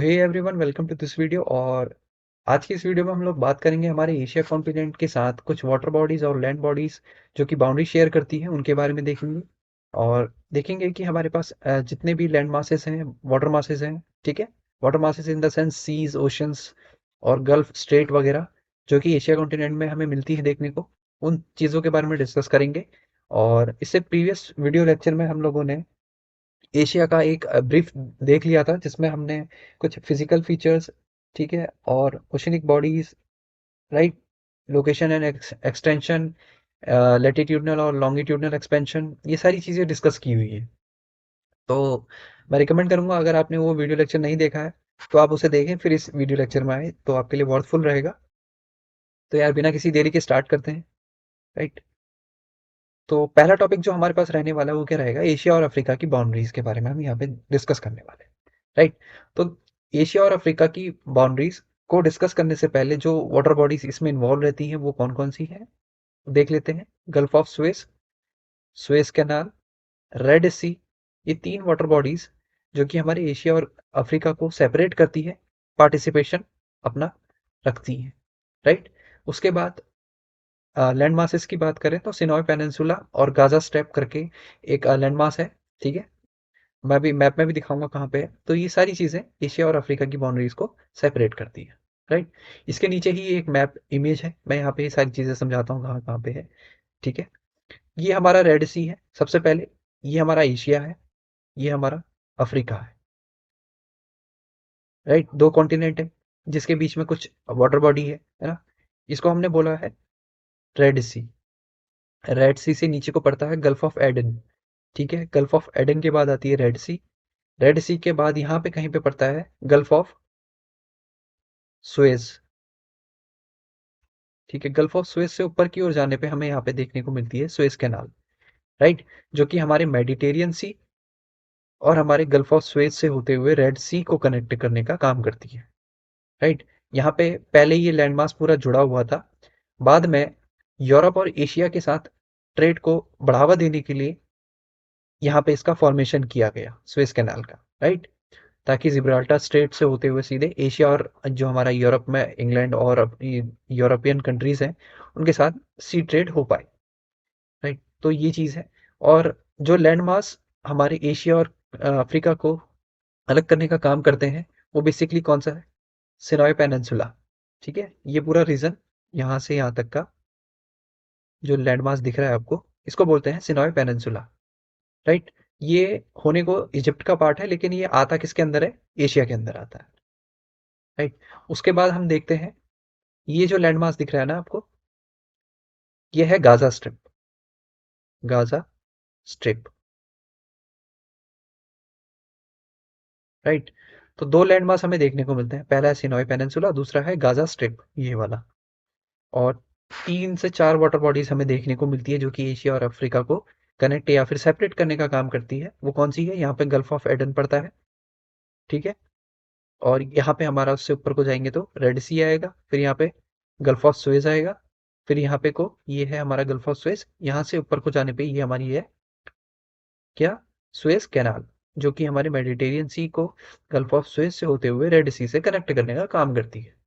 Hey everyone, welcome to this video. और आज की इस वीडियो में हम लोग बात करेंगे हमारे एशिया कॉन्टिनेंट के साथ कुछ वाटर बॉडीज और लैंड बॉडीज जो कि बाउंड्री शेयर करती हैं, उनके बारे में देखेंगे। और देखेंगे कि हमारे पास जितने भी लैंड मासेस हैं, वाटर मासेस हैं, ठीक है। Water masses in the sense seas, oceans और गल्फ स्ट्रेट वगैरह, जो कि एशिया कॉन्टिनेंट में हमें मिलती है देखने को, उन चीज़ों के बारे में डिस्कस करेंगे। और इससे प्रीवियस वीडियो लेक्चर में हम लोगों ने एशिया का एक ब्रीफ देख लिया था, जिसमें हमने कुछ फिजिकल फीचर्स, ठीक है, और oceanic bodies, right, location and extension, latitudinal और लॉन्गिट्यूडनल एक्सपेंशन, ये सारी चीज़ें डिस्कस की हुई है। तो मैं रिकमेंड करूंगा, अगर आपने वो वीडियो लेक्चर नहीं देखा है तो आप उसे देखें, फिर इस वीडियो लेक्चर में आए तो आपके लिए वर्थफुल रहेगा। तो यार, बिना किसी देरी के स्टार्ट करते हैं, राइट। तो पहला टॉपिक जो हमारे पास रहने वाला है वो क्या रहेगा, एशिया और अफ्रीका की बाउंड्रीज के बारे में हम यहाँ पे डिस्कस करने वाले हैं, राइट। तो एशिया और अफ्रीका की बाउंड्रीज को डिस्कस करने से पहले जो वाटर बॉडीज इसमें इन्वॉल्व रहती हैं वो कौन कौन सी हैं देख लेते हैं। Gulf of Suez, Suez Canal, Red Sea, ये तीन वाटर बॉडीज जो कि हमारे एशिया और अफ्रीका को सेपरेट करती है, पार्टिसिपेशन अपना रखती हैं, राइट। उसके बाद लैंड मासेस की बात करें तो सिनॉय पेनिनसुला और गाजा स्ट्रेप करके एक लैंड मास है, ठीक है। मैं भी मैप में भी दिखाऊंगा कहाँ पे है। तो ये सारी चीजें एशिया और अफ्रीका की बाउंड्रीज को सेपरेट करती है, राइट। इसके नीचे ही एक मैप इमेज है, मैं यहाँ पे ये सारी चीजें समझाता हूँ कहाँ कहाँ पे है, ठीक है। ये हमारा रेड सी है सबसे पहले, ये हमारा एशिया है, ये हमारा अफ्रीका है, राइट। दो कॉन्टिनेंट है जिसके बीच में कुछ वाटर बॉडी है ना। इसको हमने बोला है रेड सी। रेड सी से नीचे को पड़ता है गल्फ ऑफ एडन, ठीक है। गल्फ ऑफ एडन के बाद आती है रेड सी। रेड सी के बाद यहाँ पे कहीं पे पड़ता है गल्फ ऑफ सुएज, ठीक है। गल्फ ऑफ सुएज से ऊपर की ओर जाने पे हमें यहाँ पे देखने को मिलती है सुएज कैनाल, राइट, जो कि हमारे मेडिटेरियन सी और हमारे गल्फ ऑफ सुएज से होते हुए रेड सी को कनेक्ट करने का काम करती है, राइट। यहाँ पे पहले ये लैंडमास पूरा जुड़ा हुआ था, बाद में यूरोप और एशिया के साथ ट्रेड को बढ़ावा देने के लिए यहाँ पे इसका फॉर्मेशन किया गया सुएज कैनाल का, राइट, ताकि जिब्राल्टर स्ट्रेट से होते हुए सीधे एशिया और जो हमारा यूरोप में इंग्लैंड और यूरोपियन कंट्रीज हैं उनके साथ सी ट्रेड हो पाए, राइट। तो ये चीज़ है। और जो लैंड मास हमारे एशिया और अफ्रीका को अलग करने का काम करते हैं वो बेसिकली कौन सा है, सिनॉय पेनिनसुला, ठीक है। ये पूरा रीजन यहाँ से यहाँ तक का जो लैंड मास दिख रहा है आपको, इसको बोलते हैं सिनॉय पेनिनसुला, राइट। ये होने को इजिप्ट का पार्ट है, लेकिन ये आता किसके अंदर है, एशिया के अंदर आता है, राइट। उसके बाद हम देखते हैं, ये जो लैंड मास दिख रहा है ना आपको, ये है Gaza strip, Gaza strip, right. तो दो लैंड मास हमें देखने को मिलते हैं, पहला है सिनॉय पेनिनसुला, दूसरा है गाजा स्ट्रिप, ये वाला। और 3 से 4 वाटर बॉडीज हमें देखने को मिलती है जो कि एशिया और अफ्रीका को कनेक्ट या फिर सेपरेट करने का काम करती है। वो कौन सी है, यहाँ पे गल्फ ऑफ एडन पड़ता है, ठीक है। और यहाँ पे हमारा उससे ऊपर को जाएंगे तो रेड सी आएगा, फिर यहाँ पे गल्फ ऑफ सुएज आएगा, फिर यहाँ पे को ये है हमारा गल्फ ऑफ सुएज, यहाँ से ऊपर को जाने पे ये हमारी है क्या, सुएज कैनाल, जो कि हमारे मेडिटेरियन सी को गल्फ ऑफ सुएज से होते हुए रेड सी से कनेक्ट करने का काम करती है,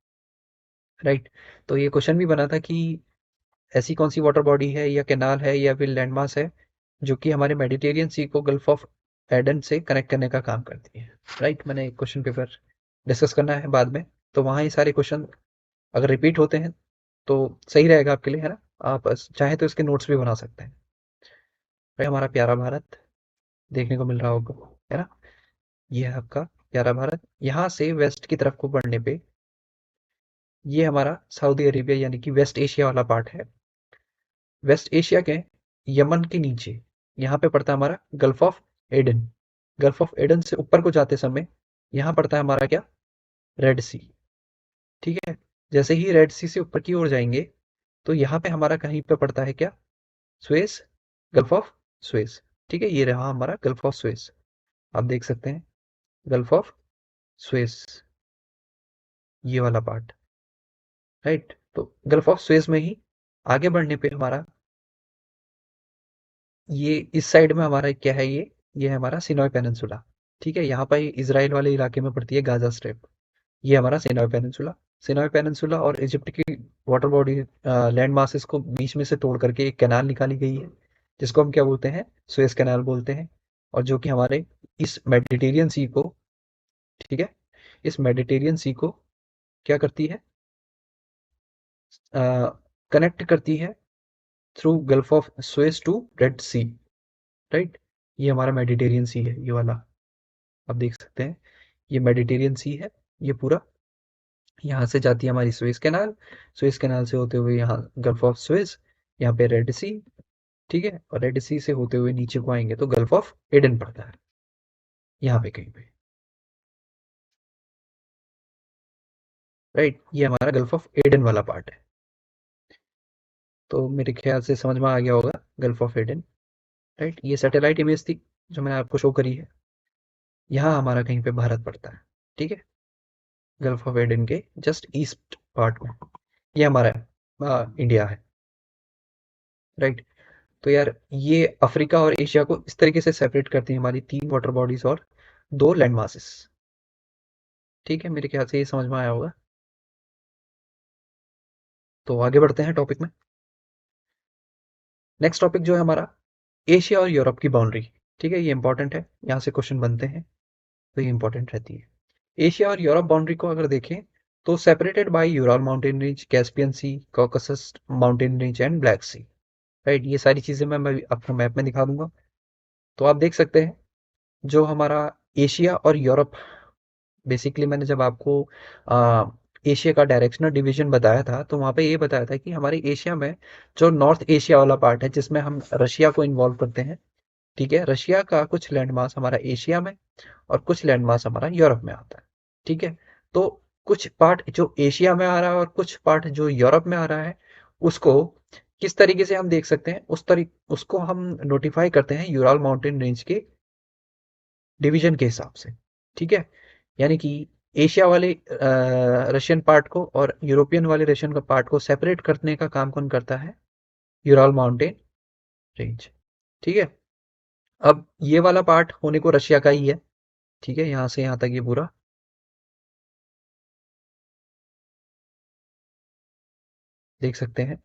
राइट। तो ये क्वेश्चन भी बना था कि ऐसी कौन सी वाटर बॉडी है या कैनाल है या फिर लैंडमास है जो कि हमारे मेडिटेरियन सी को गल्फ ऑफ एडन से कनेक्ट करने का काम करती है, राइट। मैंने एक क्वेश्चन पेपर डिस्कस करना है बाद में, तो वहाँ ये सारे क्वेश्चन अगर रिपीट होते हैं तो सही रहेगा आपके लिए, है ना। आप चाहे तो इसके नोट्स भी बना सकते हैं, भाई। हमारा प्यारा भारत देखने को मिल रहा होगा, है ना। ये है आपका प्यारा भारत। यहाँ से वेस्ट की तरफ को बढ़ने पे ये हमारा सऊदी अरेबिया यानी कि वेस्ट एशिया वाला पार्ट है। वेस्ट एशिया के यमन के नीचे यहाँ पे पड़ता है हमारा gulf of Aden. Gulf of Aden से ऊपर को जाते समय यहाँ पड़ता है हमारा क्या, रेड सी, ठीक है। जैसे ही रेड सी से ऊपर की ओर जाएंगे तो यहाँ पे हमारा कहीं पे पड़ता है क्या, सुएज, गल्फ ऑफ सुएज, ठीक है। ये रहा हमारा गल्फ ऑफ सुएज, आप देख सकते हैं गल्फ ऑफ सुएज, ये वाला पार्ट, राइट। तो गल्फ ऑफ सुएज में ही आगे बढ़ने पे हमारा ये इस साइड में हमारा क्या है, ये है हमारा सिनॉय पेनिनसुला, ठीक है, यहाँ पर इसराइल वाले इलाके में पड़ती है गाजा स्ट्रिप। ये हमारा सिनाई पेनिनसुला। सिनाई पेनिनसुला और इजिप्ट की वाटर बॉडी लैंड मासेस को बीच में से तोड़ करके एक कैनाल निकाली गई है, जिसको हम क्या बोलते हैं, सुएज कैनाल बोलते हैं। और जो कि हमारे इस मेडिटेरियन सी को, ठीक है, इस मेडिटेरियन सी को क्या करती है, कनेक्ट करती है through gulf of Suez to Red Sea. Right, ये हमारा मेडिटेरियन सी है, ये वाला आप देख सकते हैं, ये मेडिटेरियन सी है। ये पूरा यहाँ से जाती है हमारी सुएज कैनाल, सुएज कैनाल से होते हुए यहाँ गल्फ ऑफ सुएज, यहाँ पे रेड सी। ठीक है, और रेड सी से होते हुए नीचे को आएंगे तो गल्फ ऑफ एडन पड़ता है यहाँ पे कहीं पे। राइट, ये हमारा गल्फ ऑफ एडन वाला पार्ट है। तो मेरे ख्याल से समझ में आ गया होगा गल्फ ऑफ एडन। राइट, ये सैटेलाइट इमेज थी जो मैंने आपको शो करी है। यहाँ हमारा कहीं पे भारत पड़ता है। ठीक है, गल्फ ऑफ एडन के जस्ट ईस्ट पार्ट में ये हमारा इंडिया है। राइट, तो यार ये अफ्रीका और एशिया को इस तरीके से सेपरेट करती है हमारी 3 वाटर बॉडीज और 2 लैंड मासेस। ठीक है, मेरे ख्याल से ये समझ में आया होगा। तो आगे बढ़ते हैं टॉपिक में। नेक्स्ट टॉपिक जो है हमारा एशिया और यूरोप की बाउंड्री। ठीक है, ये इंपॉर्टेंट है, यहाँ से क्वेश्चन बनते हैं तो ये इंपॉर्टेंट रहती है। एशिया और यूरोप बाउंड्री को अगर देखें तो separated by Ural mountain range, Caspian Sea, Caucasus mountain range and Black Sea. Right, ये सारी चीजें मैं आपको मैप में दिखा दूंगा। तो आप देख सकते हैं जो हमारा एशिया और यूरोप, बेसिकली मैंने जब आपको एशिया का डायरेक्शनल डिवीजन बताया था तो वहाँ पे ये बताया था कि हमारे एशिया में जो नॉर्थ एशिया वाला पार्ट है जिसमें हम रशिया को इन्वॉल्व करते हैं। ठीक है, रशिया का कुछ लैंड मास हमारा एशिया में और कुछ लैंड मास हमारा यूरोप में आता है। ठीक है, तो कुछ पार्ट जो एशिया में आ रहा है और कुछ पार्ट जो यूरोप में आ रहा है, उसको किस तरीके से हम देख सकते हैं, उसको हम नोटिफाई करते हैं यूराल माउंटेन रेंज के डिवीजन के हिसाब से। ठीक है, यानी कि एशिया वाले रशियन पार्ट को और यूरोपियन वाले रशियन का पार्ट को सेपरेट करने का काम कौन करता है, यूराल माउंटेन रेंज। ठीक है, अब ये वाला पार्ट होने को रशिया का ही है। ठीक है, यहाँ से यहाँ तक ये पूरा देख सकते हैं।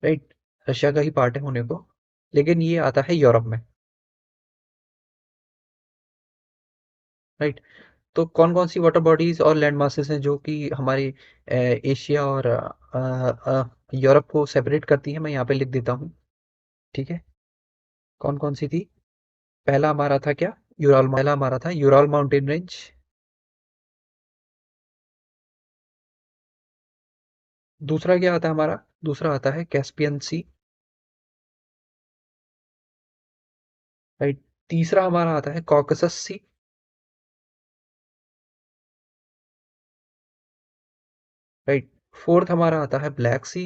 राइट, रशिया का ही पार्ट है होने को, लेकिन ये आता है यूरोप में। राइट, तो कौन कौन सी वाटर बॉडीज और लैंड मासेस हैं जो कि हमारे एशिया और यूरोप को सेपरेट करती हैं, मैं यहाँ पे लिख देता हूँ। ठीक है, कौन कौन सी थी। पहला हमारा था क्या, यूराल माउंटेन रेंज। दूसरा क्या आता है हमारा, दूसरा आता है कैस्पियन सी। राइट, तीसरा हमारा आता है कॉकसस सी। राइट, फोर्थ हमारा आता है ब्लैक सी।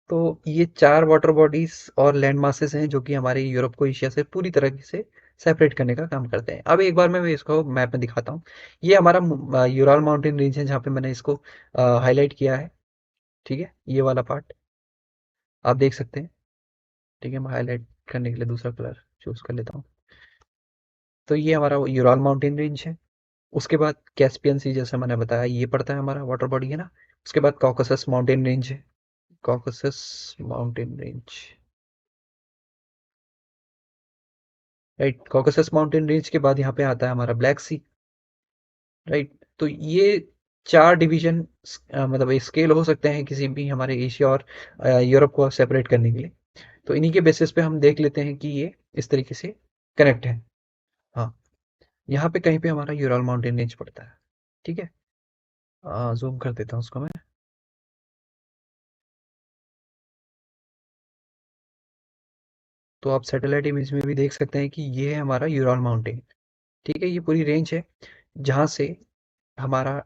तो ये 4 वाटर बॉडीज और लैंड मासेस हैं जो कि हमारे यूरोप को एशिया से पूरी तरह से सेपरेट करने का काम करते हैं। अब एक बार मैं इसको मैप में दिखाता हूँ। ये हमारा यूराल माउंटेन रेंज है जहाँ पे मैंने इसको हाईलाइट किया है। ठीक है, ये वाला पार्ट आप देख सकते हैं। ठीक है, मैं हाईलाइट करने के लिए दूसरा कलर चूज कर लेता हूँ। तो ये हमारा यूराल माउंटेन रेंज है। उसके बाद कैस्पियन सी, जैसे मैंने बताया, ये पड़ता है हमारा वाटर बॉडी है ना। उसके बाद कॉकसस माउंटेन रेंज है, Caucasus mountain range. Right, Caucasus mountain range के बाद यहाँ पे आता है हमारा ब्लैक सी। राइट, तो ये 4 डिवीजन मतलब स्केल हो सकते हैं किसी भी हमारे एशिया और यूरोप को सेपरेट करने के लिए। तो इन्हीं के बेसिस पे हम देख लेते हैं कि ये इस तरीके से कनेक्ट है। हाँ, यहाँ पे कहीं पे हमारा यूराल माउंटेन रेंज पड़ता है। ठीक है, जूम कर देता हूँ उसको मैं। तो आप सैटेलाइट इमेज में भी देख सकते हैं कि ये है हमारा यूराल माउंटेन। ठीक है, ये पूरी रेंज है जहाँ से हमारा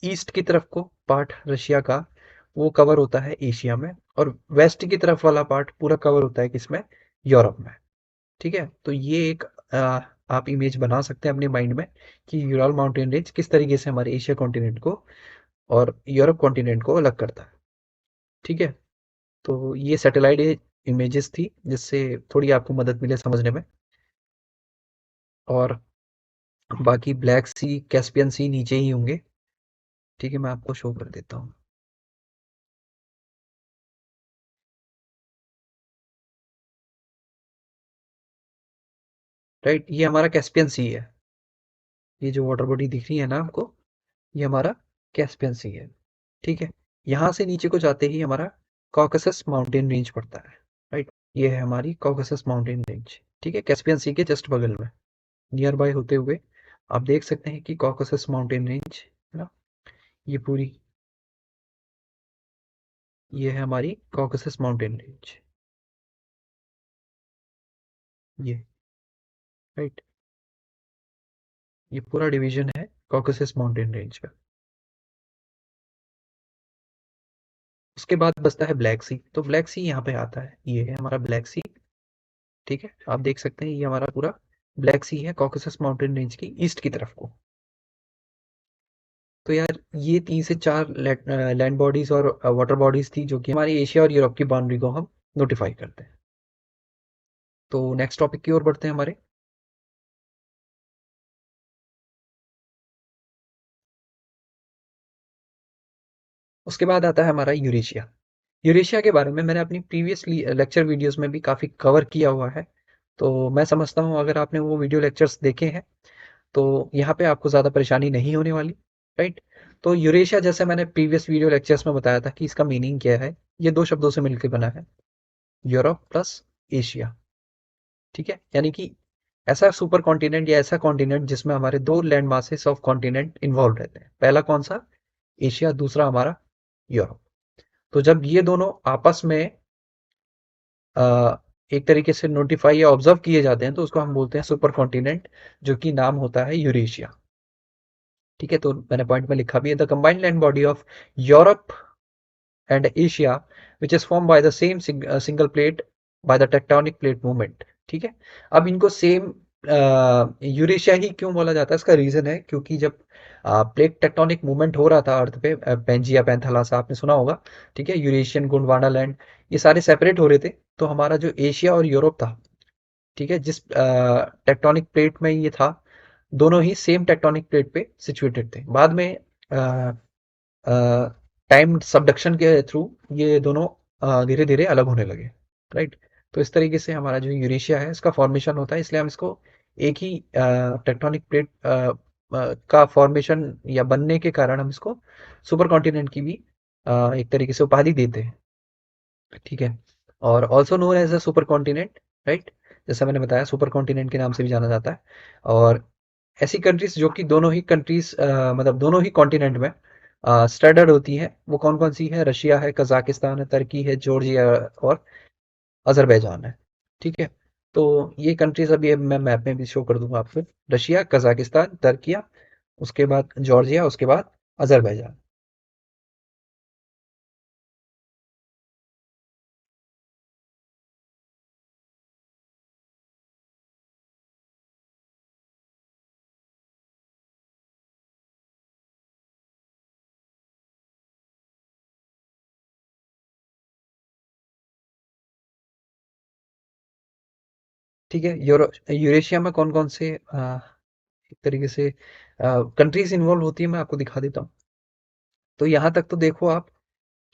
ईस्ट की तरफ को पार्ट रशिया का वो कवर होता है एशिया में, और वेस्ट की तरफ वाला पार्ट पूरा कवर होता है किसमें, यूरोप में। ठीक है, तो ये एक आप इमेज बना सकते हैं अपने माइंड में कि यूरल माउंटेन रेंज किस तरीके से हमारे एशिया कॉन्टिनेंट को और यूरोप कॉन्टिनेंट को अलग करता है। ठीक है, तो ये सैटेलाइट इमेजेस थी जिससे थोड़ी आपको मदद मिले समझने में। और बाकी ब्लैक सी, कैस्पियन सी नीचे ही होंगे। ठीक है, मैं आपको शो कर देता हूँ। राइट, ये हमारा कैस्पियन सी है। ये जो वाटर बॉडी दिख रही है ना आपको, ये हमारा कैस्पियन सी है। ठीक है, यहाँ से नीचे को जाते ही हमारा कॉकसस माउंटेन रेंज पड़ता है। राइट, ये है हमारी कॉकसस माउंटेन रेंज। ठीक है, कैस्पियन सी के जस्ट बगल में, नियर बाय होते हुए आप देख सकते हैं कि कॉकसस माउंटेन रेंज है ना, ये पूरी, ये है हमारी कॉकसस माउंटेन रेंज। ये, राइट, ये पूरा डिवीजन है कॉकसस माउंटेन रेंज का। उसके बाद बचता है ब्लैक सी। तो ब्लैक सी यहाँ पे आता है, ये है हमारा ब्लैक सी। ठीक है, आप देख सकते हैं ये हमारा पूरा ब्लैक सी है कॉकसस माउंटेन रेंज की ईस्ट की तरफ को। तो यार ये 3 से 4 लैंड बॉडीज और वाटर बॉडीज थी जो कि हमारी एशिया और यूरोप की बाउंड्री को हम नोटिफाई करते हैं। तो नेक्स्ट टॉपिक की ओर बढ़ते हैं हमारे। उसके बाद आता है हमारा यूरेशिया। यूरेशिया के बारे में मैंने अपनी प्रीवियस लेक्चर वीडियोस में भी काफ़ी कवर किया हुआ है। तो मैं समझता हूँ अगर आपने वो वीडियो लेक्चर्स देखे हैं तो यहाँ पे आपको ज़्यादा परेशानी नहीं होने वाली। राइट, तो यूरेशिया जैसे मैंने प्रीवियस वीडियो लेक्चर्स में बताया था कि इसका मीनिंग क्या है, ये दो शब्दों से मिलकर बना है, यूरोप प्लस एशिया। ठीक है, यानी कि ऐसा सुपर कॉन्टिनेंट या ऐसा कॉन्टिनेंट जिसमें हमारे दो land masses of continent involve रहते हैं। पहला कौन सा? एशिया, दूसरा हमारा यूरोप। तो जब ये दोनों आपस में एक तरीके से नोटिफाई या ऑब्जर्व किए जाते हैं तो उसको हम बोलते हैं सुपर कॉन्टिनेंट, जो कि नाम होता है यूरेशिया। ठीक है, तो मैंने पॉइंट में लिखा भी है, the combined land body of Europe and Asia which is formed by the same single plate by the tectonic plate movement। ठीक है, अब इनको सेम यूरेशिया ही क्यों बोला जाता है, इसका रीजन है क्योंकि जब प्लेट टेक्टोनिक मूवमेंट हो रहा था अर्थ पे, पेंजिया पैंथालासा आपने सुना होगा। ठीक है, यूरेशियन गोंडवाना लैंड, ये सारे सेपरेट हो रहे थे। तो हमारा जो एशिया और यूरोप था, ठीक है, जिस टेक्टोनिक प्लेट में ये था, दोनों ही सेम टेक्टोनिक प्लेट पे सिचुएटेड थे। बाद में टाइम सबडक्शन के थ्रू ये दोनों धीरे धीरे अलग होने लगे। राइट, तो इस तरीके से हमारा जो यूरेशिया है इसका फॉर्मेशन होता है, इसलिए हम इसको एक ही टेक्टोनिक प्लेट का फॉर्मेशन या बनने के कारण हम इसको सुपर कॉन्टिनेंट की भी एक तरीके से उपाधि देते हैं। ठीक है, और also known as a supercontinent. Right, जैसा मैंने बताया सुपर कॉन्टिनेंट के नाम से भी जाना जाता है। और ऐसी कंट्रीज जो कि दोनों ही कंट्रीज मतलब दोनों ही कॉन्टिनेंट में स्टैंडर्ड होती है, वो कौन कौन सी है? रशिया है, कजाकिस्तान है, तुर्की है, जॉर्जिया और अजरबैजान है। ठीक है, तो ये कंट्रीज अभी मैं मैप में भी शो कर दूंगा आपको। रशिया, कजाकिस्तान, तुर्किया, उसके बाद जॉर्जिया, उसके बाद अजरबैजान। ठीक है, यूरेशिया में कौन कौन से एक तरीके से कंट्रीज इन्वॉल्व होती है, मैं आपको दिखा देता हूँ। तो यहाँ तक तो देखो आप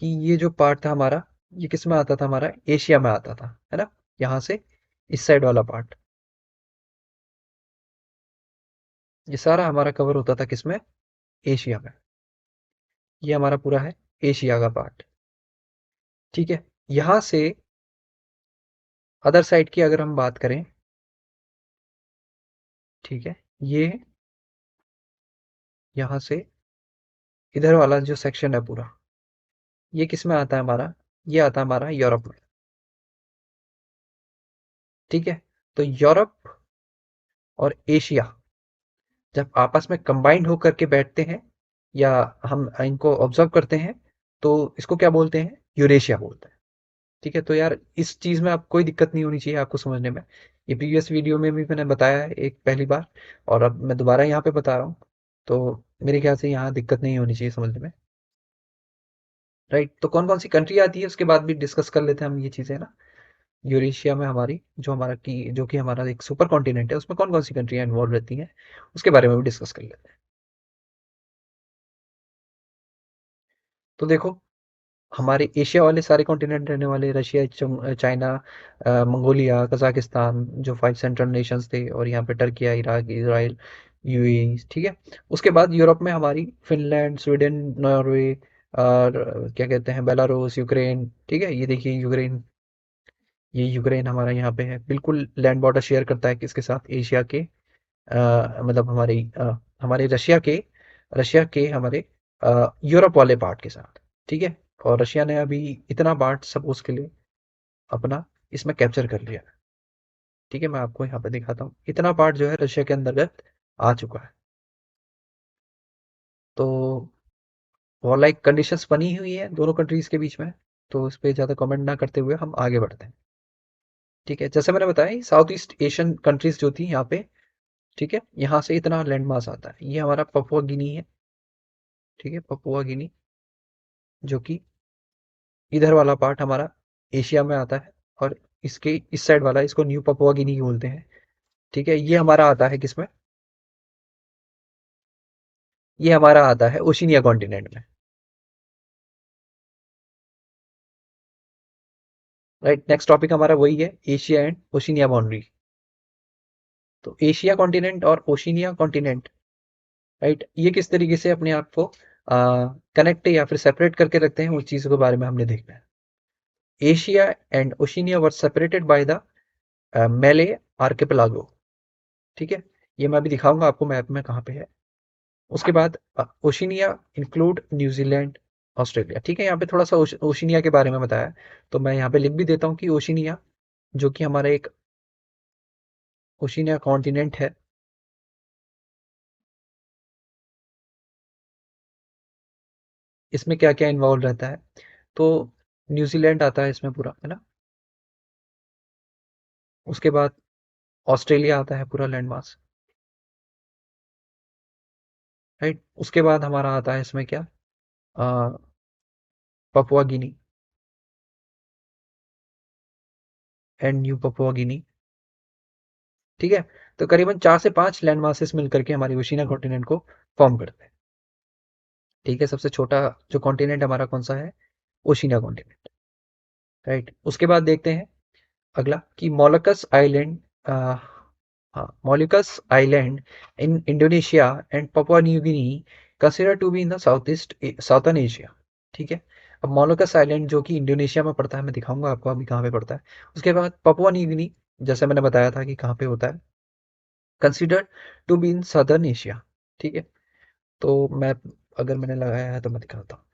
कि ये जो पार्ट था हमारा, ये किस में आता था? हमारा एशिया में आता था, है ना। यहाँ से इस साइड वाला पार्ट, ये सारा हमारा कवर होता था किसमें? एशिया में। ये हमारा पूरा है एशिया का पार्ट। ठीक है, यहाँ से अदर साइड की अगर हम बात करें, ठीक है, ये यहाँ से इधर वाला जो सेक्शन है पूरा, ये किस में आता है हमारा? ये आता है हमारा यूरोप में। ठीक है, तो यूरोप और एशिया जब आपस में कंबाइंड होकर के बैठते हैं या हम इनको ऑब्जर्व करते हैं तो इसको क्या बोलते हैं? यूरेशिया बोलते हैं। ठीक है, तो यार इस चीज में आप कोई दिक्कत नहीं होनी चाहिए आपको समझने में। ये प्रीवियस वीडियो में भी मैंने बताया है एक पहली बार, और अब मैं दोबारा यहाँ पे बता रहा हूँ। तो मेरे ख्याल से यहाँ दिक्कत नहीं होनी चाहिए समझने में। राइट, तो कौन कौन सी कंट्री आती है उसके बाद भी डिस्कस कर लेते हैं हम ये चीजें, है ना। यूरेशिया में हमारी जो कि हमारा एक सुपर कॉन्टिनेंट है, उसमें कौन कौन सी कंट्रियां इन्वॉल्व रहती हैं, उसके बारे में भी डिस्कस कर लेते हैं। तो देखो, हमारे एशिया वाले सारे कॉन्टिनेंट रहने वाले, रशिया, चाइना, मंगोलिया, कजाकिस्तान, जो 5 सेंट्रल नेशंस थे, और यहाँ पे टर्किया, इराक, इसराइल, यूएई, ठीक है। उसके बाद यूरोप में हमारी फिनलैंड, स्वीडन, नॉर्वे, और क्या कहते हैं, बेलारूस, यूक्रेन, ठीक है। ये देखिए यूक्रेन, ये यूक्रेन हमारा यहाँ पे है, बिल्कुल लैंड बॉर्डर शेयर करता है किसके साथ, एशिया के, मतलब हमारे रशिया के हमारे यूरोप वाले पार्ट के साथ, ठीक है। और रशिया ने अभी इतना पार्ट सपोज के लिए अपना इसमें कैप्चर कर लिया, ठीक है। मैं आपको यहाँ पे दिखाता हूँ, इतना पार्ट जो है रशिया के अंतर्गत आ चुका है। तो वो लाइक कंडीशंस बनी हुई है दोनों कंट्रीज के बीच में। तो इस पे ज़्यादा कमेंट ना करते हुए हम आगे बढ़ते हैं, ठीक है। जैसे मैंने बताया, साउथ ईस्ट एशियन कंट्रीज जो थी यहाँ पे, ठीक है, यहाँ से इतना लैंड मास आता है। ये हमारा पपुआ गिनी है, ठीक है, पपुआ गिनी, जो कि इधर वाला पार्ट हमारा एशिया में आता है। और इसके इस साइड वाला, इसको न्यू पपुआ गिनी बोलते हैं, ठीक है। ये हमारा आता है किसमें, ये हमारा आता है ओशिनिया कॉन्टिनेंट में, राइट। नेक्स्ट टॉपिक हमारा वही है, एशिया एंड ओशिनिया बाउंड्री। तो एशिया कॉन्टिनेंट और ओशिनिया कॉन्टिनेंट, राइट, ये किस तरीके से अपने आप को कनेक्ट या फिर सेपरेट करके रखते हैं, उस चीज के बारे में हमने देखना है। Asia and Oceania were separated by the मेले आर्किपेलागो, ठीक है। ये मैं अभी दिखाऊंगा आपको मैप में कहाँ पे है। उसके बाद ओशिनिया इंक्लूड न्यूजीलैंड, ऑस्ट्रेलिया, ठीक है। यहाँ पे थोड़ा सा ओशिनिया के बारे में बताया, तो मैं यहाँ पे लिख भी देता हूँ कि ओशिनिया, जो कि हमारा एक ओशिनिया कॉन्टिनेंट है, इसमें क्या क्या इन्वॉल्व रहता है। तो न्यूजीलैंड आता है इसमें पूरा, है ना। उसके बाद ऑस्ट्रेलिया आता है पूरा लैंड मास, राइट। उसके बाद हमारा आता है इसमें क्या, Papua Guinea and New Papua Guinea, ठीक है। तो करीबन 4 से 5 लैंड मासेस मिलकर के हमारी ओशिनिया कॉन्टिनेंट को फॉर्म करते हैं, ठीक है। सबसे छोटा जो कॉन्टिनेंट हमारा कौन सा है, ओशिनिया कॉन्टिनेंट, राइट। उसके बाद देखते हैं अगला कि मोलकस आइलैंड, हाँ, Moluccas island in Indonesia and Papua New Guinea consider to be in the south east southern Asia, ठीक है। अब मोलकस आइलैंड जो कि इंडोनेशिया में पड़ता है, मैं दिखाऊंगा आपको अभी कहाँ पे पड़ता है। उसके बाद पपुआ न्यू गिनी, जैसे मैंने बताया था कि कहाँ पे होता है, consider to be in southern Asia, ठीक है। तो मैं, अगर मैंने लगाया है तो मैं दिखाता हूँ,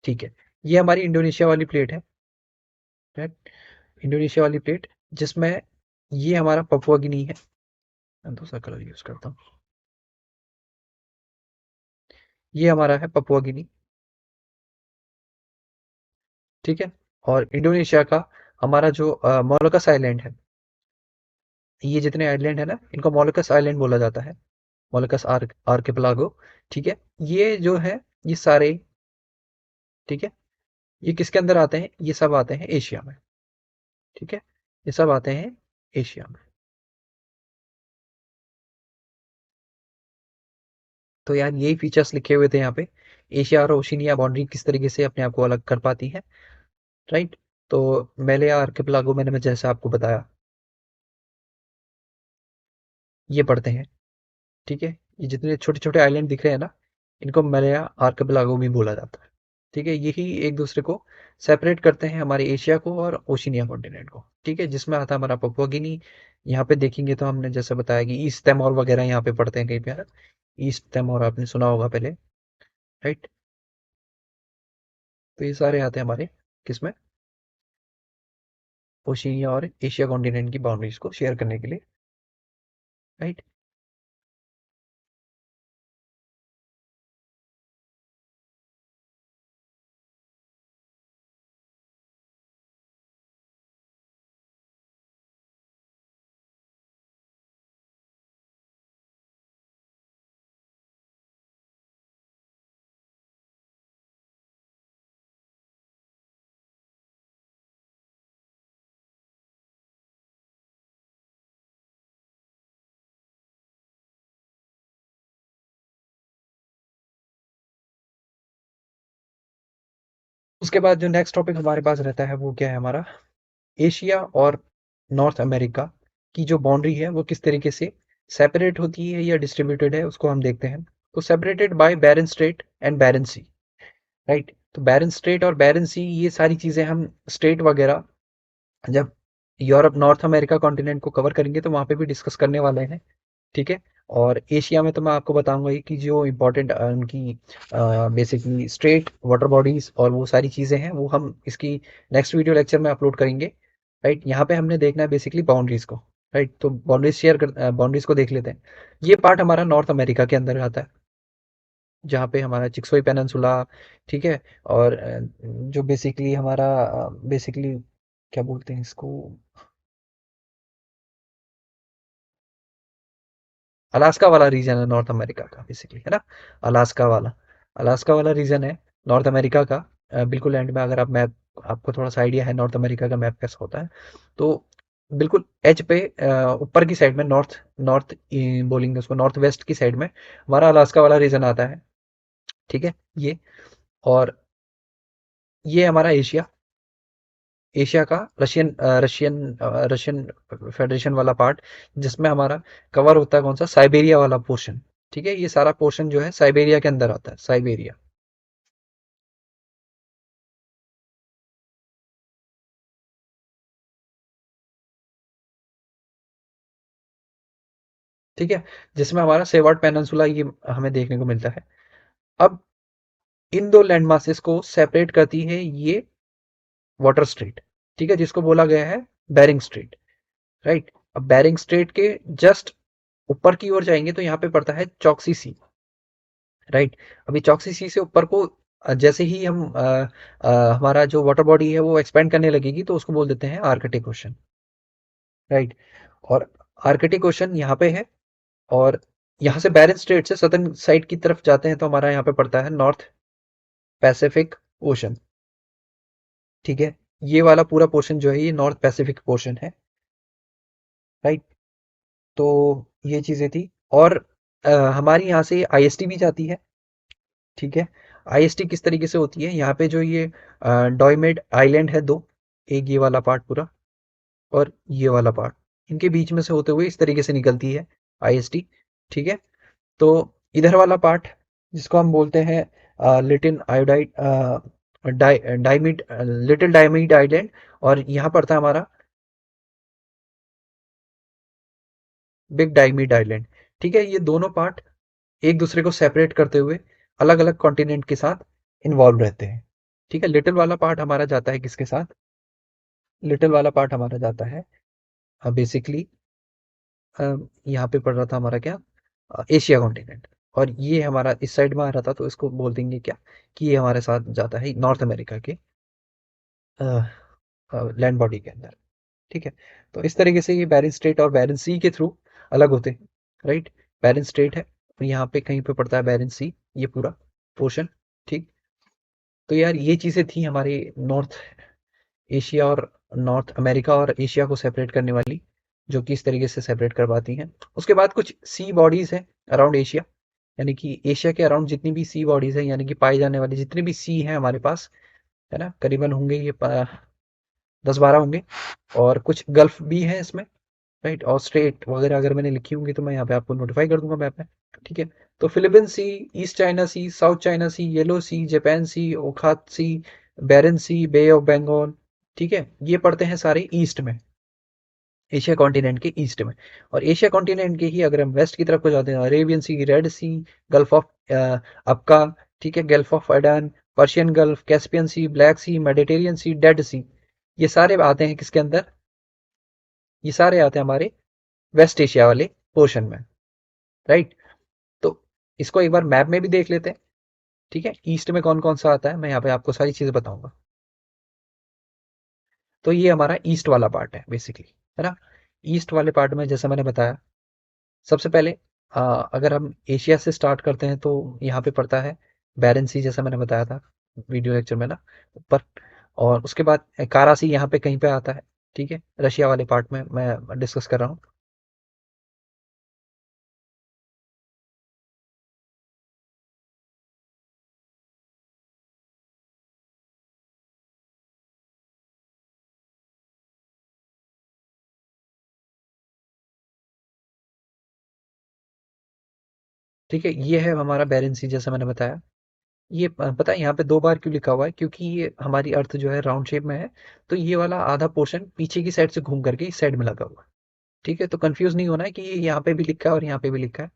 ठीक है। ये हमारी इंडोनेशिया वाली प्लेट है, राइट। इंडोनेशिया वाली प्लेट, जिसमें ये हमारा पपुआ गिनी है। मैं दूसरा कलर यूज करता हूँ। ये हमारा है पपुआ गिनी, ठीक है। और इंडोनेशिया का हमारा जो मोलकस आइलैंड है, ये जितने आइलैंड है ना, इनको मोलकस आइलैंड बोला जाता है, मोलकस आर्किपेलागो, ठीक है। ये जो है, ये सारे, ठीक है, ये किसके अंदर आते हैं, ये सब आते हैं एशिया में, ठीक है। ये सब आते हैं एशिया में। तो यार यही फीचर्स लिखे हुए थे यहाँ पे, एशिया और ओशिनिया बाउंड्री किस तरीके से अपने आप को अलग कर पाती है, राइट। तो मेले आर्किपेलागो मैंने, मैं जैसे आपको बताया, ये पढ़ते हैं, ठीक है। ये जितने छोटे छोटे आइलैंड दिख रहे हैं ना, इनको मलया आर्किपेलागो भी बोला जाता है, ठीक है। यही एक दूसरे को सेपरेट करते हैं, हमारे एशिया को और ओशिनिया कॉन्टिनेंट को, ठीक है। जिसमें आता है हमारा पपुआ गिनी। यहाँ पे देखेंगे तो हमने जैसे बताया कि ईस्ट तिमोर वगैरह यहाँ पे पड़ते हैं कहीं पे, है ना। ईस्ट तिमोर आपने सुना होगा पहले, राइट। तो ये सारे आते हैं हमारे किसमें, ओशिनिया और एशिया कॉन्टिनेंट की बाउंड्रीज को शेयर करने के लिए, राइट। उसके बाद जो नेक्स्ट टॉपिक हमारे पास रहता है वो क्या है हमारा, एशिया और नॉर्थ अमेरिका की जो बाउंड्री है वो किस तरीके से सेपरेट होती है या डिस्ट्रीब्यूटेड है, उसको हम देखते हैं। तो separated by Bering strait and Bering Sea, right. तो बैरन स्ट्रेट और बैरन सी, ये सारी चीजें हम स्टेट वगैरह जब यूरोप नॉर्थ अमेरिका कॉन्टिनेंट को कवर करेंगे तो वहां पे भी डिस्कस करने वाले हैं, ठीक है। और एशिया में तो मैं आपको बताऊंगा ही कि जो इम्पोर्टेंट उनकी बेसिकली स्ट्रेट वाटर बॉडीज और वो सारी चीज़ें हैं वो हम इसकी नेक्स्ट वीडियो लेक्चर में अपलोड करेंगे, राइट। यहाँ पे हमने देखना है बेसिकली बाउंड्रीज को, राइट। तो बाउंड्रीज को देख लेते हैं। ये पार्ट हमारा नॉर्थ अमेरिका के अंदर आता है, जहाँ पे हमारा चिक्सोई पेनिनसुला, ठीक है। और जो बेसिकली हमारा बेसिकली क्या बोलते हैं इसको, अलास्का वाला रीजन है नॉर्थ अमेरिका का बेसिकली, है ना। अलास्का वाला, अलास्का वाला रीजन है नॉर्थ अमेरिका का। बिल्कुल एंड में अगर आप मैप, आपको थोड़ा सा आइडिया है नॉर्थ अमेरिका का मैप कैसा होता है, तो बिल्कुल एज पे ऊपर की साइड में नॉर्थ नॉर्थ बोलेंगे उसको, नॉर्थ वेस्ट की साइड में हमारा अलास्का वाला रीजन आता है, ठीक है। ये और ये हमारा एशिया, एशिया का रशियन फेडरेशन वाला पार्ट, जिसमें हमारा कवर होता है कौन सा, साइबेरिया वाला पोर्शन, ठीक है। ये सारा पोर्शन जो है साइबेरिया के अंदर आता है, साइबेरिया। ठीक है, जिसमें हमारा सेवार्ट पेनिनसुला ये हमें देखने को मिलता है। अब इन दो लैंड मासेस को सेपरेट करती है ये वाटर स्ट्रेट, ठीक है, जिसको बोला गया है बेरिंग स्ट्रेट, राइट। अब बेरिंग स्ट्रेट के जस्ट ऊपर की ओर जाएंगे तो यहाँ पे पड़ता है चौक्सी सी, राइट। अभी चौकसी सी से ऊपर को जैसे ही हम हमारा जो वाटर बॉडी है वो एक्सपेंड करने लगेगी तो उसको बोल देते हैं आर्कटिक ओशन, राइट। और आर्कटिक ओशन यहाँ पे है, और यहाँ से बैरन स्ट्रेट से सदर्न साइड की तरफ जाते हैं तो हमारा यहाँ पे पड़ता है नॉर्थ पैसिफिक ओशन, ठीक है। ये वाला पूरा पोर्शन जो है ये नॉर्थ पैसिफिक पोर्शन है, राइट। तो ये चीजें थी। और हमारी यहाँ से आईएसटी भी जाती है, ठीक है। आईएसटी किस तरीके से होती है, यहाँ पे जो ये डॉयमेड आइलैंड है दो, एक ये वाला पार्ट पूरा और ये वाला पार्ट, इनके बीच में से होते हुए इस तरीके से निकलती है आईएसटी, ठीक है। तो इधर वाला पार्ट जिसको हम बोलते हैं लिटिल आयोडाइड डाइमिड, लिटिल डायमिड आइलैंड, और यहाँ पड़ता है हमारा बिग डायमिड आइलैंड, ठीक है। ये दोनों पार्ट एक दूसरे को सेपरेट करते हुए अलग अलग कॉन्टिनेंट के साथ इन्वॉल्व रहते हैं, ठीक है। लिटिल वाला पार्ट हमारा जाता है किसके साथ, लिटिल वाला पार्ट हमारा जाता है बेसिकली यहाँ पे पड़ रहा था हमारा क्या, एशिया कॉन्टिनेंट। और ये हमारा इस साइड में आ रहा था तो इसको बोल देंगे क्या, कि ये हमारे साथ जाता है नॉर्थ अमेरिका के लैंड बॉडी के अंदर, ठीक है। तो इस तरीके से ये बैरन स्ट्रेट और बैरन सी के थ्रू अलग होते हैं, राइट। बैरन स्ट्रेट है और यहाँ पे कहीं पे पड़ता है बैरन सी, ये पूरा पोर्शन, ठीक। तो यार ये चीजें थी हमारे नॉर्थ एशिया और नॉर्थ अमेरिका और एशिया को सेपरेट करने वाली, जो कि इस तरीके से सेपरेट कर पाती हैं। उसके बाद कुछ सी बॉडीज हैं अराउंड एशिया, यानी कि एशिया के अराउंड जितनी भी सी बॉडीज हैं, यानी कि पाई जाने वाली जितनी भी सी हैं हमारे पास, है ना, करीबन होंगे ये 10-12 होंगे। और कुछ गल्फ भी हैं इसमें, राइट। और स्ट्रेट वगैरह अगर मैंने लिखी होंगी तो मैं यहाँ पे आपको नोटिफाई कर दूंगा मैप में, ठीक है। तो Philippines Sea, East China Sea, South China Sea, Yellow Sea, Japan Sea, Okhotsk Sea, Bering Sea, Bay of Bengal, ठीक है। ये पड़ते हैं सारे ईस्ट में, एशिया कॉन्टिनेंट के ईस्ट में। और एशिया कॉन्टिनेंट के ही अगर हम वेस्ट की तरफ को जाते हैं, Arabian Sea, Red Sea, Gulf of अबका, ठीक है, Gulf of Aden, Persian Gulf, Caspian Sea, Black Sea, Mediterranean Sea, Dead Sea, ये सारे आते हैं किसके अंदर, ये सारे आते हैं हमारे वेस्ट एशिया वाले पोर्शन में, राइट। तो इसको एक बार मैप में भी देख लेते हैं, ठीक है। ईस्ट में कौन कौन सा आता है मैं यहाँ पे आपको सारी चीजें बताऊंगा। तो ये हमारा ईस्ट वाला पार्ट है बेसिकली, है ना। ईस्ट वाले पार्ट में जैसा मैंने बताया, सबसे पहले अगर हम एशिया से स्टार्ट करते हैं तो यहाँ पे पड़ता है बैरन सी, जैसा मैंने बताया था वीडियो लेक्चर में ना ऊपर। और उसके बाद कारा सी यहाँ पे कहीं पे आता है, ठीक है, रशिया वाले पार्ट में मैं डिस्कस कर रहा हूँ। ठीक है, ये है हमारा बैरेंस सी जैसा मैंने बताया। ये पता है यहाँ पे 2 बार क्यों लिखा हुआ है? क्योंकि ये हमारी अर्थ जो है राउंड शेप में है, तो ये वाला आधा पोर्शन पीछे की साइड से घूम करके इस साइड में लगा हुआ है। ठीक है, तो कंफ्यूज नहीं होना है कि ये यहाँ पे भी लिखा है और यहाँ पे भी लिखा है।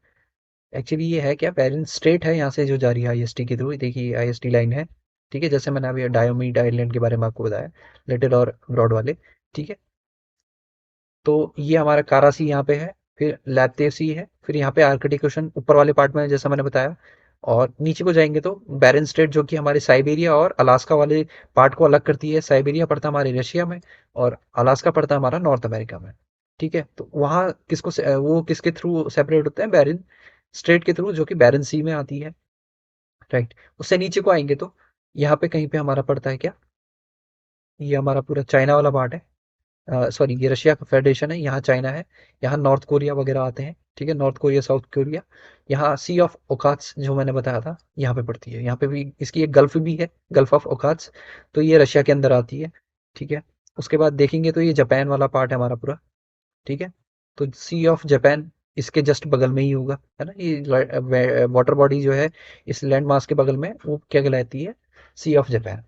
एक्चुअली ये है क्या, बैलेंस स्ट्रेट है यहाँ से जो जा रही है आईएसटी के थ्रू। देखिए आईएसटी लाइन है। ठीक है, जैसे मैंने अभी डायोमीड आइलैंड के बारे में आपको बताया, लिटिल और ब्रॉड वाले। ठीक है, तो ये हमारा कारासी यहाँ पे है, फिर लैप्तेसी है, फिर यहाँ पे आर्कटिक ओशन ऊपर वाले पार्ट में है, जैसा मैंने बताया। और नीचे को जाएंगे तो बैरन स्ट्रेट, जो कि हमारे साइबेरिया और अलास्का वाले पार्ट को अलग करती है। साइबेरिया पड़ता है हमारे रशिया में, और अलास्का पड़ता है हमारा नॉर्थ अमेरिका में। ठीक है, तो वहाँ वो किसके थ्रू सेपरेट होते हैं? बैरन स्ट्रेट के थ्रू, जो कि बैरन सी में आती है। राइट, उससे नीचे को आएंगे तो यहाँ पे कहीं पे हमारा पड़ता है क्या, ये हमारा पूरा चाइना वाला पार्ट है। सॉरी, ये रशिया का फेडरेशन है, यहाँ चाइना है, यहाँ नॉर्थ कोरिया वगैरह आते हैं। ठीक है, नॉर्थ कोरिया, साउथ कोरिया। यहाँ सी ऑफ ओकाट्स जो मैंने बताया था यहाँ पे पड़ती है। यहाँ पे भी इसकी एक गल्फ भी है, गल्फ ऑफ ओकाट्स, तो ये रशिया के अंदर आती है। ठीक है, उसके बाद देखेंगे तो ये जापान वाला पार्ट है हमारा पूरा। ठीक है, तो सी ऑफ जापान इसके जस्ट बगल में ही होगा, है ना। ये वाटर बॉडी जो है इस लैंड मास के बगल में, वो क्या कहलाती है? सी ऑफ जापान।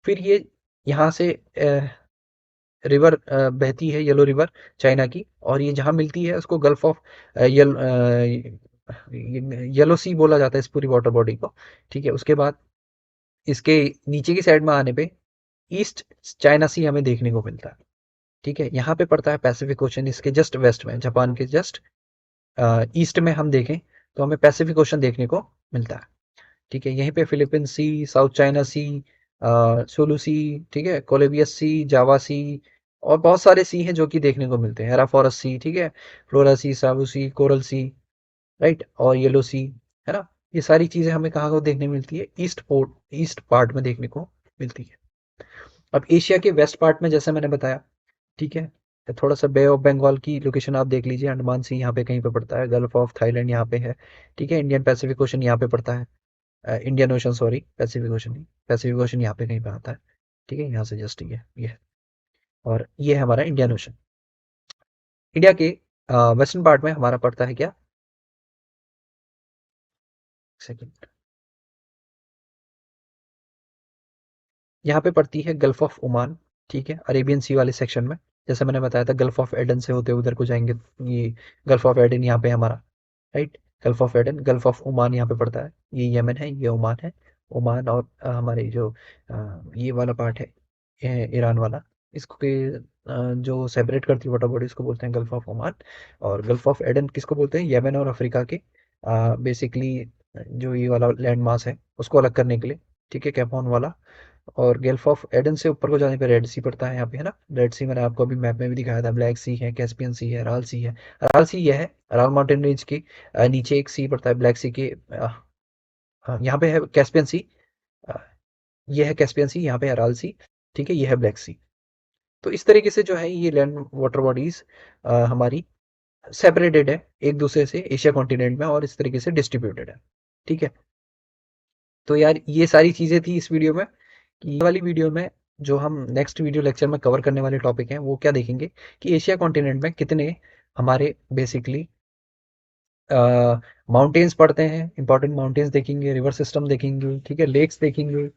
फिर ये यहाँ से रिवर बहती है, येलो रिवर, चाइना की, और ये जहाँ मिलती है उसको गल्फ ऑफ येलो सी बोला जाता है इस पूरी वाटर बॉडी को। ठीक है, उसके बाद इसके नीचे की साइड में आने पे ईस्ट चाइना सी हमें देखने को मिलता है। ठीक है, यहाँ पे पड़ता है पैसिफिक ओशन, इसके जस्ट वेस्ट में, जापान के जस्ट ईस्ट में हम देखें तो हमें पैसिफिक ओशन देखने को मिलता है। ठीक है, यहीं पे फिलीपींस सी, साउथ चाइना सी, सोलू सी, ठीक है, कोलंबियस सी, जावा सी, और बहुत सारे सी हैं जो कि देखने को मिलते हैं। हेराफोरस सी, ठीक है, फ्लोरा सी, साबू सी, कोरल सी, राइट, और येलो सी, है ना। ये सारी चीजें हमें कहाँ को देखने मिलती है? ईस्ट पार्ट में देखने को मिलती है। अब एशिया के वेस्ट पार्ट में जैसे मैंने बताया, ठीक है, तो थोड़ा सा बे ऑफ बंगाल की लोकेशन आप देख लीजिए, अंडमान सी यहाँ पे कहीं पे पड़ता है, गल्फ ऑफ थाईलैंड यहाँ पे है। ठीक है, इंडियन पैसिफिक ओशन यहाँ पे पड़ता है, Indian ocean, sorry, Pacific ocean नहीं, पैसिफिक ओशन यहाँ पे कहीं पे आता है। ठीक है, यहाँ से जस्ट ये है। और ये है हमारा इंडियन ओशन। इंडिया के वेस्टर्न पार्ट में हमारा पड़ता है क्या, सेकंड, यहाँ पे पड़ती है गल्फ ऑफ ओमान। ठीक है, अरेबियन सी वाले सेक्शन में, जैसे मैंने बताया था, गल्फ ऑफ एडन से होते उधर को जाएंगे, ये गल्फ ऑफ एडन यहाँ पे हमारा, right. Gulf of Aden, gulf of Oman यहाँ पे पड़ता है, ये यमन है, ये ओमान है। ओमान और हमारे जो ये वाला पार्ट है, ईरान वाला, इसको के जो सेपरेट करती है वाटर बॉडी, इसको बोलते हैं गल्फ ऑफ ओमान। और गल्फ ऑफ एडन किसको बोलते हैं? यमन और अफ्रीका के बेसिकली जो ये वाला लैंड मास है उसको अलग करने के लिए। ठीक है, कैपोन वाला। और गल्फ ऑफ एडन से ऊपर को जाने पे रेड सी पड़ता है यहाँ पे, है ना। रेड सी मैंने आपको अभी मैप में भी दिखाया था, ब्लैक सी है, कैस्पियन सी है, अराल सी है। अराल सी ये है, अराल माउंटेन रेंज के नीचे एक सी पड़ता है ब्लैक सी के, यहाँ पे है कैस्पियन सी। अ, ये है कैस्पियन सी, यहाँ पे अराल सी। ठीक है, ये है ब्लैक सी। तो इस तरीके से जो है ये लैंड वाटर बॉडीज हमारी सेपरेटेड है एक दूसरे से एशिया कॉन्टिनेंट में, और इस तरीके से डिस्ट्रीब्यूटेड है। ठीक है, तो यार ये सारी चीजें थी इस वीडियो में। ये वाली वीडियो में जो हम नेक्स्ट वीडियो लेक्चर में कवर करने वाले टॉपिक हैं, वो क्या देखेंगे कि एशिया कॉन्टिनेंट में कितने हमारे बेसिकली माउंटेन्स पड़ते हैं, इंपॉर्टेंट माउंटेन्स देखेंगे, रिवर सिस्टम देखेंगे, ठीक है, लेक्स देखेंगे,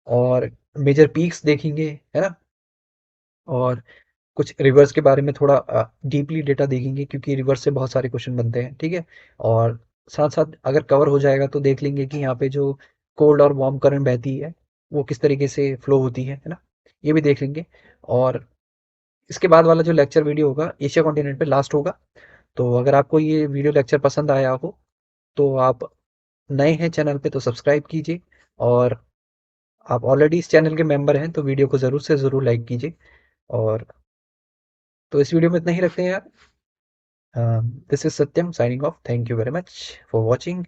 और मेजर पीक्स देखेंगे, है ना। और कुछ रिवर्स के बारे में थोड़ा डीपली डेटा देखेंगे, क्योंकि रिवर्स से बहुत सारे क्वेश्चन बनते हैं। ठीक है, और साथ साथ अगर कवर हो जाएगा तो देख लेंगे कि यहाँ पे जो कोल्ड और वार्म करंट बहती है वो किस तरीके से फ्लो होती है ना, ये भी देख लेंगे। और इसके बाद वाला जो लेक्चर वीडियो होगा एशिया कॉन्टिनेंट पे लास्ट होगा। तो अगर आपको ये वीडियो लेक्चर पसंद आया हो तो आप नए हैं चैनल पे तो सब्सक्राइब कीजिए, और आप ऑलरेडी इस चैनल के मेंबर हैं तो वीडियो को ज़रूर से ज़रूर लाइक कीजिए। और तो इस वीडियो में इतना ही रखते हैं यार। This is Satyam signing off. Thank you very much for watching.